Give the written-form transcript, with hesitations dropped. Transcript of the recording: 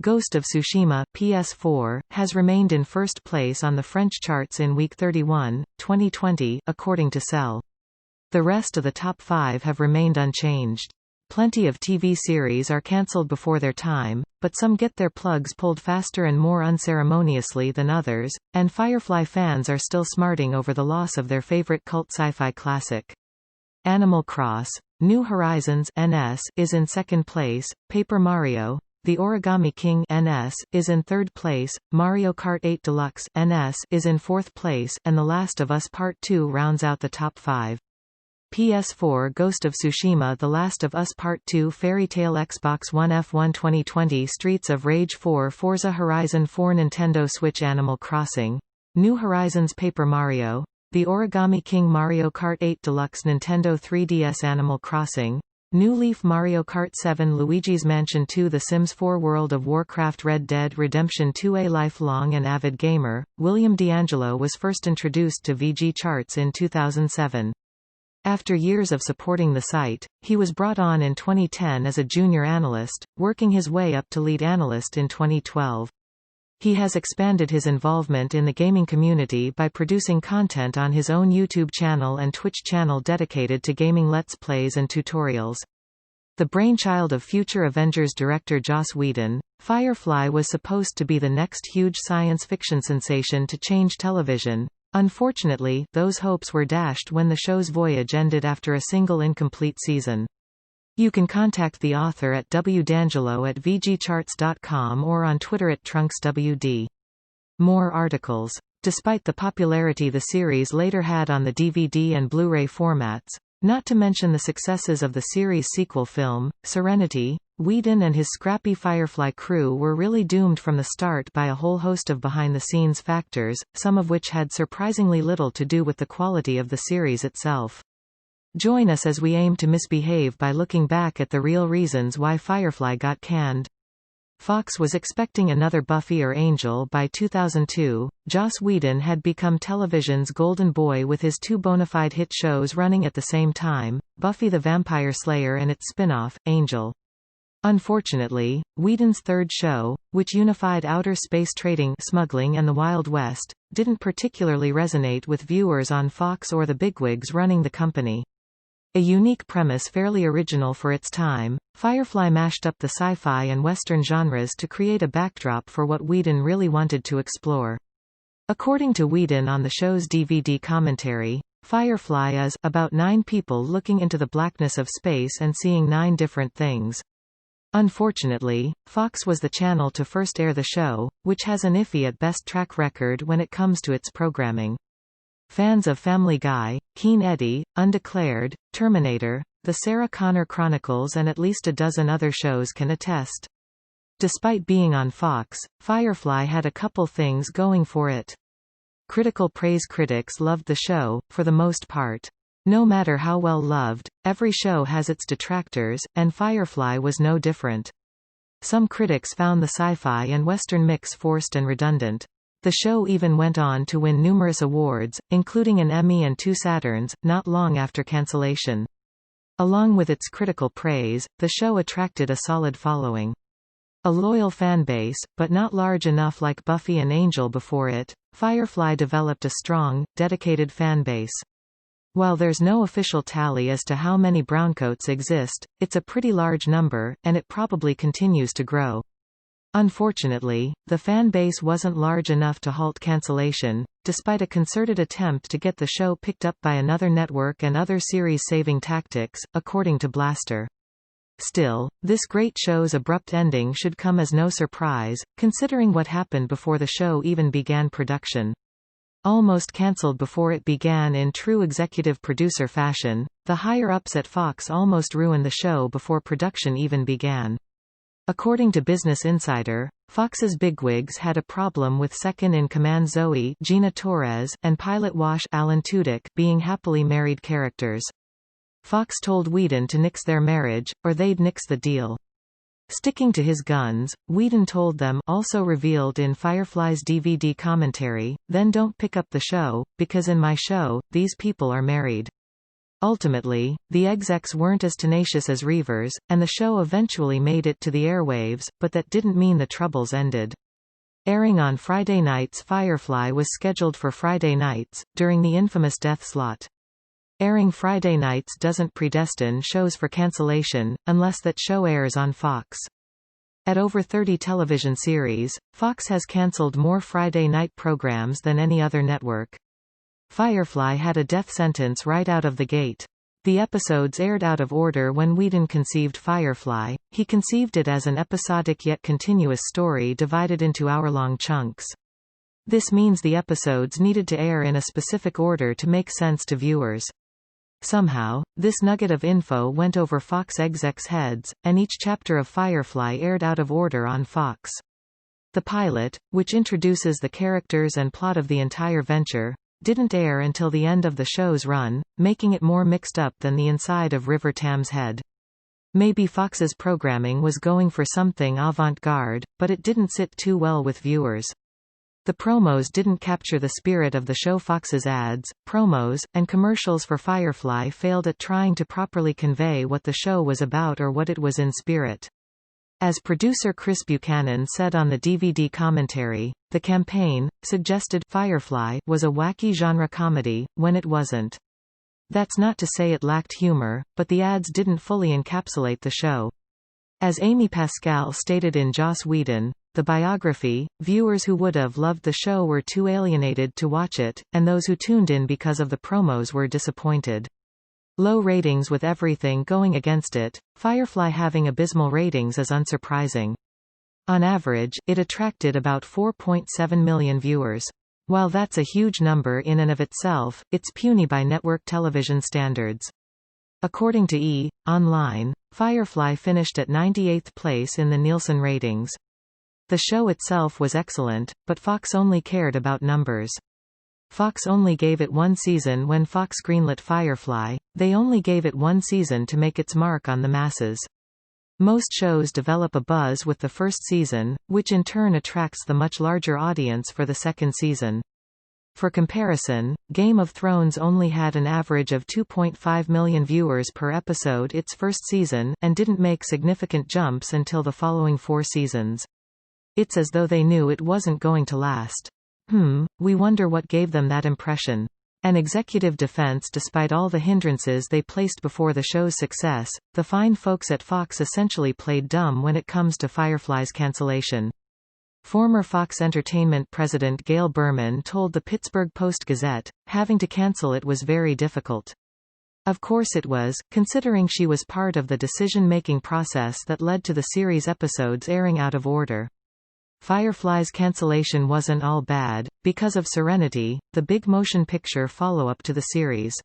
Ghost of Tsushima PS4, has remained in first place on the French charts in week 31, 2020, according to Cell. The rest of the top 5 have remained unchanged. Plenty of TV series are cancelled before their time, but some get their plugs pulled faster and more unceremoniously than others, and Firefly fans are still smarting over the loss of their favorite cult sci-fi classic. Animal Cross, New Horizons (NS) is in second place, Paper Mario, The Origami King (NS) is in third place, Mario Kart 8 Deluxe (NS) is in fourth place, and The Last of Us Part 2 rounds out the top 5. PS4 Ghost of Tsushima The Last of Us Part 2 Fairy Tail Xbox One F1 2020 Streets of Rage 4 Forza Horizon 4 Nintendo Switch Animal Crossing, New Horizons Paper Mario, The Origami King Mario Kart 8 Deluxe Nintendo 3DS Animal Crossing, New Leaf Mario Kart 7 Luigi's Mansion 2 The Sims 4 World of Warcraft Red Dead Redemption 2 A lifelong and avid gamer, William D'Angelo was first introduced to VG charts in 2007. After years of supporting the site, he was brought on in 2010 as a junior analyst, working his way up to lead analyst in 2012. He has expanded his involvement in the gaming community by producing content on his own YouTube channel and Twitch channel dedicated to gaming Let's Plays and tutorials. The brainchild of future Avengers director Joss Whedon, Firefly was supposed to be the next huge science fiction sensation to change television. Unfortunately, those hopes were dashed when the show's voyage ended after a single incomplete season. You can contact the author at wdangelo@vgcharts.com or on Twitter at TrunksWD. More articles. Despite the popularity the series later had on the DVD and Blu-ray formats, not to mention the successes of the series' sequel film, Serenity, Whedon and his scrappy Firefly crew were really doomed from the start by a whole host of behind-the-scenes factors, some of which had surprisingly little to do with the quality of the series itself. Join us as we aim to misbehave by looking back at the real reasons why Firefly got canned. Fox was expecting another Buffy or Angel by 2002. Joss Whedon had become television's golden boy with his two bona fide hit shows running at the same time, Buffy the Vampire Slayer and its spin-off, Angel. Unfortunately, Whedon's third show, which unified outer space trading, smuggling and the Wild West, didn't particularly resonate with viewers on Fox or the bigwigs running the company. A unique premise fairly original for its time, Firefly mashed up the sci-fi and Western genres to create a backdrop for what Whedon really wanted to explore. According to Whedon on the show's DVD commentary, Firefly is about 9 people looking into the blackness of space and seeing 9 different things. Unfortunately, Fox was the channel to first air the show, which has an iffy at best track record when it comes to its programming. Fans of Family Guy, Keen Eddie, Undeclared, Terminator, The Sarah Connor Chronicles and at least a dozen other shows can attest. Despite being on Fox, Firefly had a couple things going for it. Critical praise. Critics loved the show, for the most part. No matter how well loved, every show has its detractors, and Firefly was no different. Some critics found the sci-fi and Western mix forced and redundant. The show even went on to win numerous awards, including an Emmy and 2 Saturns, not long after cancellation. Along with its critical praise, the show attracted a solid following. A loyal fanbase, but not large enough like Buffy and Angel before it, Firefly developed a strong, dedicated fanbase. While there's no official tally as to how many browncoats exist, it's a pretty large number, and it probably continues to grow. Unfortunately, the fan base wasn't large enough to halt cancellation, despite a concerted attempt to get the show picked up by another network and other series-saving tactics, according to Blaster. Still, this great show's abrupt ending should come as no surprise, considering what happened before the show even began production. Almost cancelled before it began in true executive producer fashion, the higher-ups at Fox almost ruined the show before production even began. According to Business Insider, Fox's bigwigs had a problem with second-in-command Zoe Gina Torres and pilot Wash Alan Tudyk being happily married characters. Fox told Whedon to nix their marriage, or they'd nix the deal. Sticking to his guns, Whedon told them, also revealed in Firefly's DVD commentary, then don't pick up the show, because in my show, these people are married. Ultimately, the execs weren't as tenacious as Reavers, and the show eventually made it to the airwaves, but that didn't mean the troubles ended. Airing on Friday nights, Firefly was scheduled for Friday nights, during the infamous death slot. Airing Friday nights doesn't predestine shows for cancellation, unless that show airs on Fox. At over 30 television series, Fox has cancelled more Friday night programs than any other network. Firefly had a death sentence right out of the gate. The episodes aired out of order when Whedon conceived Firefly. He conceived it as an episodic yet continuous story divided into hour-long chunks. This means the episodes needed to air in a specific order to make sense to viewers. Somehow, this nugget of info went over Fox execs' heads, and each chapter of Firefly aired out of order on Fox. The pilot, which introduces the characters and plot of the entire venture, didn't air until the end of the show's run, making it more mixed up than the inside of River Tam's head. Maybe Fox's programming was going for something avant-garde, but it didn't sit too well with viewers. The promos didn't capture the spirit of the show. Fox's ads, promos, and commercials for Firefly failed at trying to properly convey what the show was about or what it was in spirit. As producer Chris Buchanan said on the DVD commentary, the campaign suggested Firefly was a wacky genre comedy, when it wasn't. That's not to say it lacked humor, but the ads didn't fully encapsulate the show. As Amy Pascal stated in Joss Whedon, the biography, viewers who would have loved the show were too alienated to watch it, and those who tuned in because of the promos were disappointed. Low ratings with everything going against it, Firefly having abysmal ratings is unsurprising. On average, it attracted about 4.7 million viewers. While that's a huge number in and of itself, it's puny by network television standards. According to E! Online, Firefly finished at 98th place in the Nielsen ratings. The show itself was excellent, but Fox only cared about numbers. Fox only gave it one season. When Fox greenlit Firefly, they only gave it one season to make its mark on the masses. Most shows develop a buzz with the first season, which in turn attracts the much larger audience for the second season. For comparison, Game of Thrones only had an average of 2.5 million viewers per episode its first season, and didn't make significant jumps until the following 4 seasons. It's as though they knew it wasn't going to last. We wonder what gave them that impression. An executive defense. Despite all the hindrances they placed before the show's success, the fine folks at Fox essentially played dumb when it comes to Firefly's cancellation. Former Fox Entertainment president Gail Berman told the Pittsburgh Post-Gazette, having to cancel it was very difficult. Of course it was, considering she was part of the decision-making process that led to the series episodes airing out of order. Firefly's cancellation wasn't all bad, because of Serenity, the big motion picture follow-up to the series.